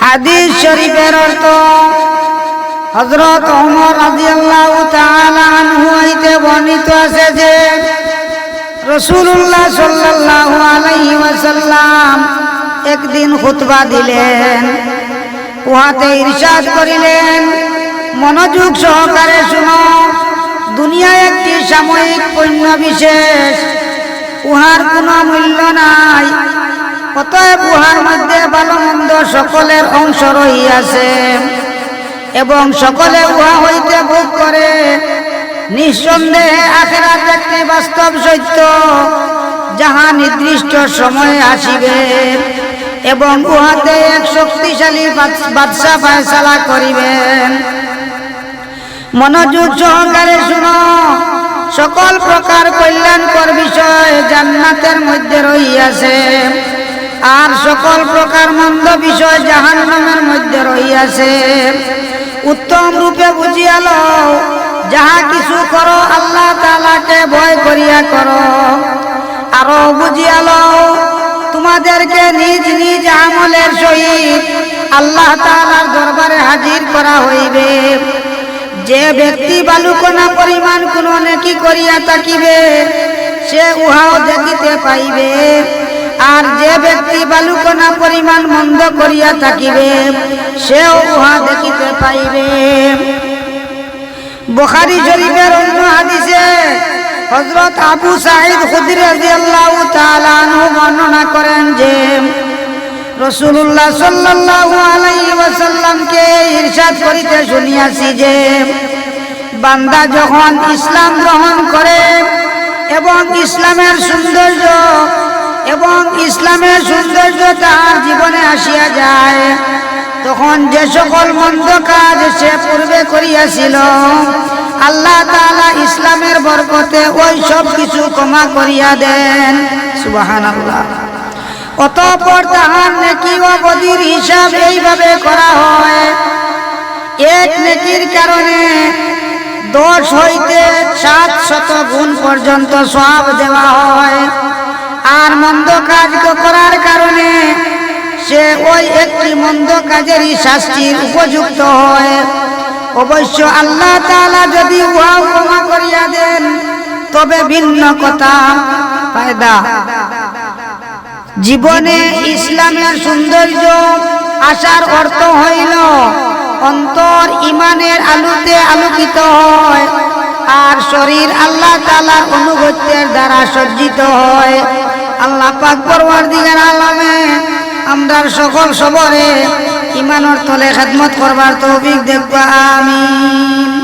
হাদিস শরীফের অর্থ হযরত ওমর রাদিয়াল্লাহু তাআলা আনহু হইতে বর্ণিত আছে যে রাসূলুল্লাহ সাল্লাল্লাহু আলাইহি ওয়াসাল্লাম একদিন খুতবা দিলেন। উহাতে ইরশাদ করিলেন, মনোযোগ সহকারে শুনো, দুনিয়া একটি সাময়িক পণ্য বিশেষ, উহার কোনো মূল্য নাই। অতএব উহার মধ্যে ভালো মন্দ সকলের অংশ রহিয়াছে এবং সকলে উহা হইতে ভোগ করে। নিঃসন্দেহে আখিরাত একটি বাস্তব সত্য, যাহা নির্দিষ্ট সময়ে আসিবে এবং উহাতে এক শক্তিশালী বাদশা ফয়সালা করিবেন। মনোযোগ সহকারে শুনো, সকল প্রকার কল্যাণকর বিষয় জান্নাতের মধ্যে রহিয়াছে, আর সকল প্রকার মন্দ বিষয় জাহান্নামের মধ্যে রহিয়াছে। উত্তম রূপে বুঝিয়া লও, যাহা কিছু করো আল্লাহ তাআলাকে ভয় করিয়া করো। আরো বুঝিয়া লও, তোমাদেরকে নিজ নিজ আমলের সহিত আল্লাহ তাআলার দরবারে হাজির করা হইবে। যে ব্যক্তি বালুকণা পরিমাণ কোন নেকি করিয়া থাকিবে, সে উহাও দেখিতে পাইবে, আর যে ব্যক্তি বালুকণা পরিমাণ মন্দ করিয়া থাকিবে, সেও উহা দেখিতে পাইবে। বুখারী শরীফের অন্য হাদিসে হযরত আবু সাঈদ খুদরী রাদিয়াল্লাহু তাআলা আনহু বর্ণনা করেন যে রাসূলুল্লাহ সাল্লাল্লাহু আলাইহি ওয়াসাল্লামকে ইরশাদ করিতে শুনিয়াছি যে বান্দা যখন ইসলাম গ্রহণ করে এবং ইসলামের সৌন্দর্য তার জীবনে আসিয়া যায়, তখন যে সকল মন্দ কাজ সে পূর্বে করিয়াছিল, আল্লাহ তাআলা ইসলামের বরকতে ওই সব কিছু ক্ষমা করিয়া দেন। সুবহানাল্লাহ। অতঃপর তাহার নেকি ও বদির হিসাব এইভাবে করা হয়, এক নেকির কারণে 10 হইতে 700 গুণ পর্যন্ত সওয়াব দেওয়া হয়, আর মন্দ কাজ করার কারণে সে ওই একটি মন্দ কাজেরই শাস্তির উপযুক্ত হয়। অবশ্য আল্লাহ তাআলা যদি উহাও ক্ষমা করিয়া দেন, তবে ভিন্ন কথা। ফায়দা: জীবনে ইসলামের সৌন্দর্য আসার অর্থ হইল অন্তর ঈমানের আলোতে আলোকিত হয়, আর শরীর আল্লাহ তাআলার অনুগত্যের দ্বারা সজ্জিত হয়। আল্লাহ পাক পরওয়ারদিগার আলমে আমরার সকল সবরে ঈমানের তলে খেদমত করবার তৌফিক দেব। আমিন।